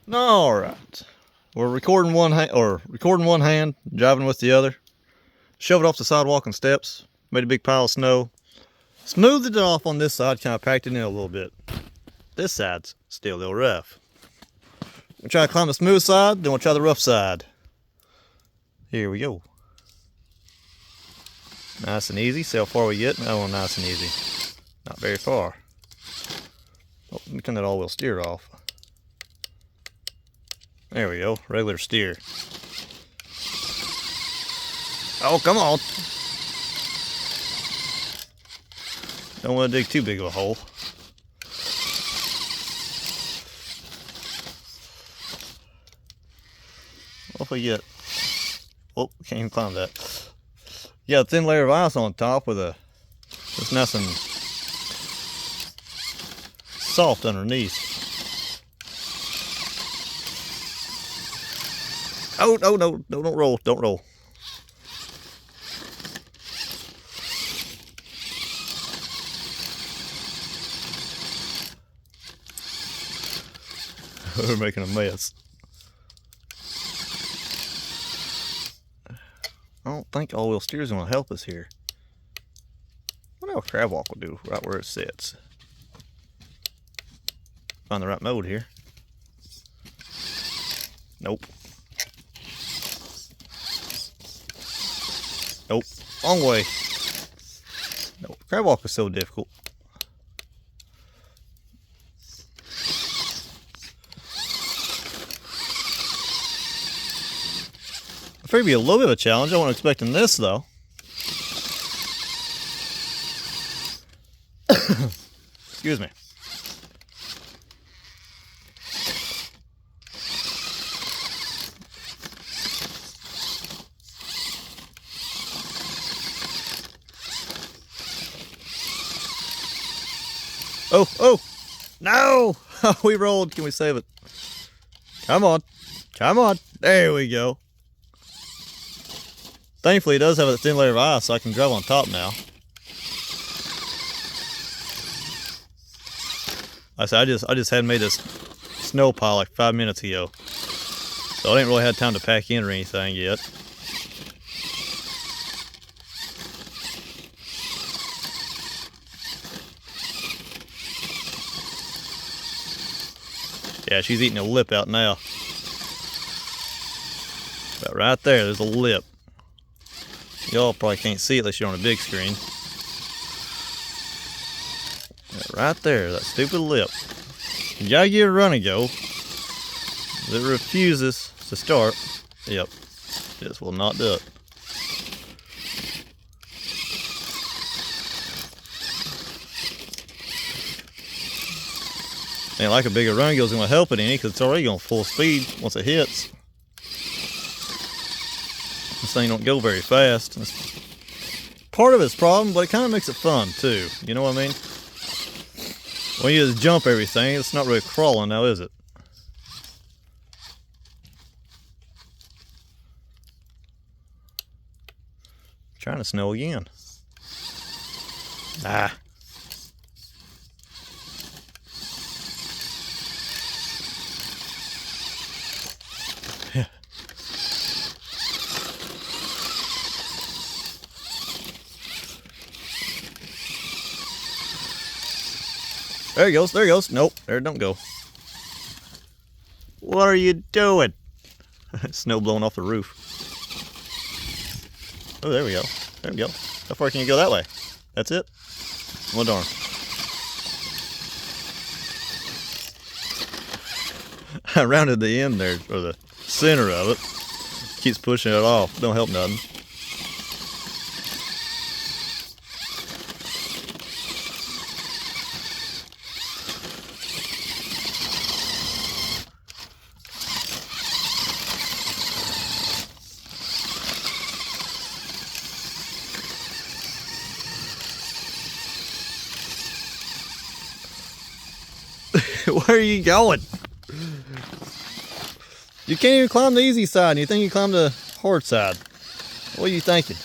All right, we're recording one hand, driving with the other. Shoved off the sidewalk and steps, made a big pile of snow, smoothed it off on this side, kind of packed it in a little bit. This side's still a little rough. We'll try to climb the smooth side, then we'll try the rough side. Here we go. Nice and easy. See how far we get? Oh, nice and easy. Not very far. Oh, let me turn that all-wheel steer off. There we go. Regular steer. Oh, come on. Don't want to dig too big of a hole. What if we get... Oh, can't even climb that. You got a thin layer of ice on top with it's nice and soft underneath. Oh, no, no, no, don't roll, don't roll. We're making a mess. I don't think all-wheel steer is going to help us here. I wonder how crab walk will do right where it sits. Find the right mode here. Nope. Nope. Wrong way. Nope. Crab walk is so difficult. I figured it'd be a little bit of a challenge. I wasn't expecting this though. Excuse me. Oh, oh, no! We rolled. Can we save it? Come on. Come on. There we go. Thankfully, it does have a thin layer of ice, so I can drive on top now. I just had made this snow pile like 5 minutes ago, so I didn't really have time to pack in or anything yet. Yeah, she's eating a lip out now. But right there, there's a lip. Y'all probably can't see it unless you're on a big screen. Yeah, right there, that stupid lip. You gotta give it a run and go. It refuses to start. Yep, just will not do it. Ain't like a bigger run go is gonna help it any because it's already going full speed once it hits. This thing don't go very fast. That's part of its problem, but it kind of makes it fun too. You know what I mean? When you just jump everything, it's not really crawling now, is it? Trying to snow again. Ah. There he goes, there he goes. Nope, there it don't go. What are you doing? Snow blowing off the roof. Oh, there we go. There we go. How far can you go that way? That's it? Well, darn. I rounded the end there, or the center of it. Keeps pushing it off. Don't help nothing. Where are you going? You can't even climb the easy side, and you think you climb the hard side. What are you thinking?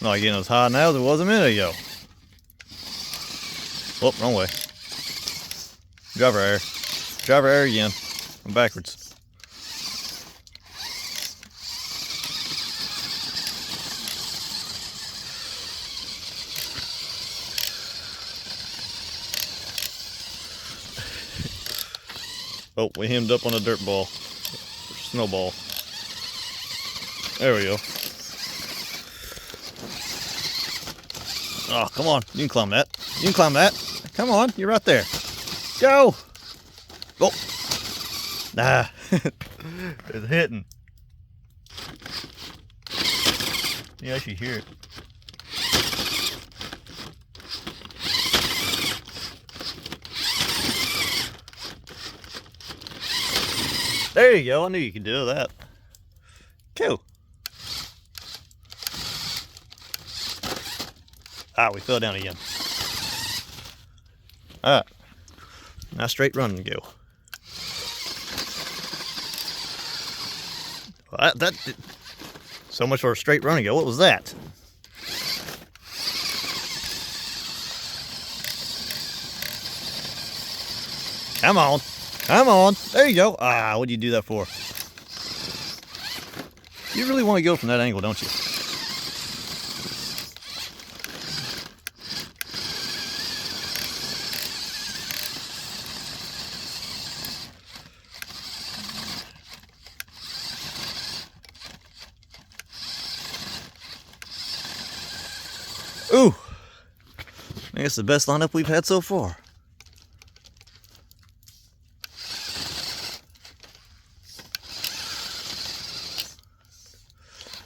Not getting as high now as it was a minute ago. Oh, wrong way. Driver error. Driver error again. I'm backwards. Oh, we hemmed up on a dirt ball. Snowball. There we go. Oh, come on. You can climb that. You can climb that. Come on. You're right there. Go. Oh. Nah. It's hitting. You actually hear it. There you go. I knew you could do that. Cool. Ah, we fell down again. Alright. Now straight run and go. Well, that did, so much for a straight run and go. What was that? Come on. Come on. There you go. Ah, what did you do that for? You really want to go from that angle, don't you? Ooh. I think it's the best lineup we've had so far.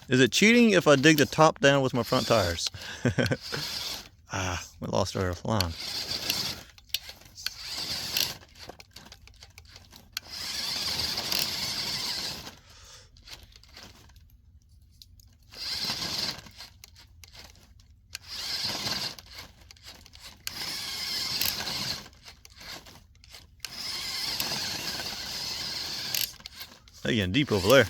Is it cheating if I dig the top down with my front tires? Ah, we lost our line. They're getting deep over there.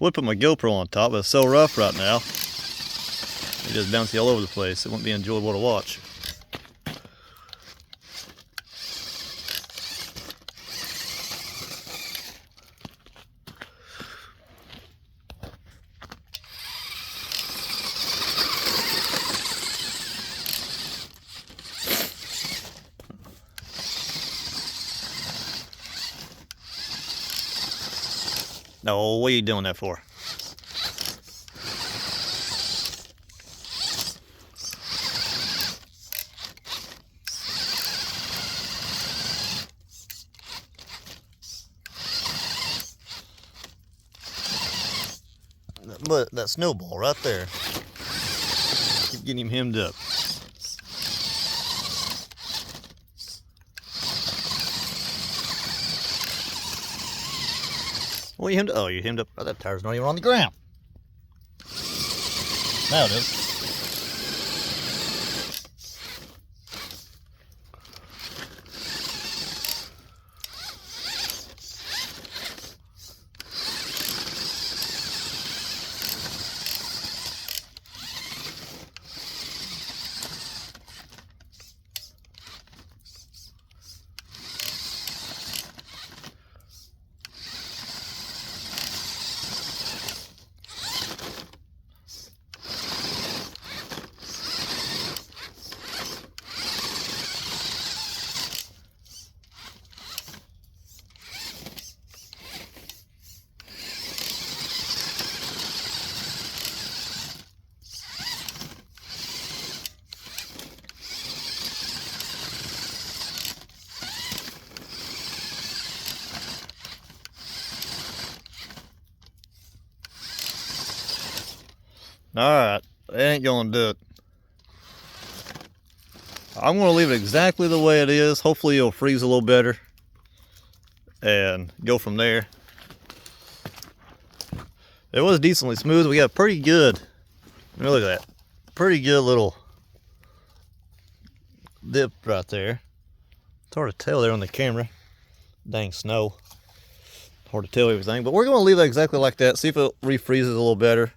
Would put my GoPro on top, but it's so rough right now. It just bouncy all over the place. It wouldn't be enjoyable to watch. No, what are you doing that for? But that snowball right there. Keep getting him hemmed up. What you hemmed up? Oh, you hemmed up. Oh, that tire's not even on the ground. Now it is. Alright, it ain't gonna do it. I'm gonna leave it exactly the way it is. Hopefully it'll freeze a little better and go from there. It was decently smooth. We got pretty good, look at that, pretty good little dip right there. It's hard to tell there on the camera. Dang snow. Hard to tell everything, but we're going to leave it exactly like that. See if it refreezes a little better.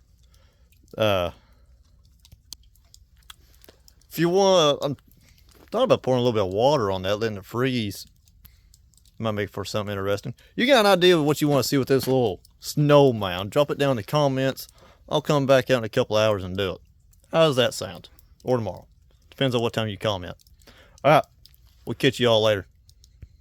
If you want, I'm thought about pouring a little bit of water on that, letting it freeze. Might make for something interesting. You got an idea of what you want to see with this little snow mound? Drop it down in the comments. I'll come back out in a couple hours and do it. How does that sound? Or tomorrow. Depends on what time you comment. All right. We'll catch you all later.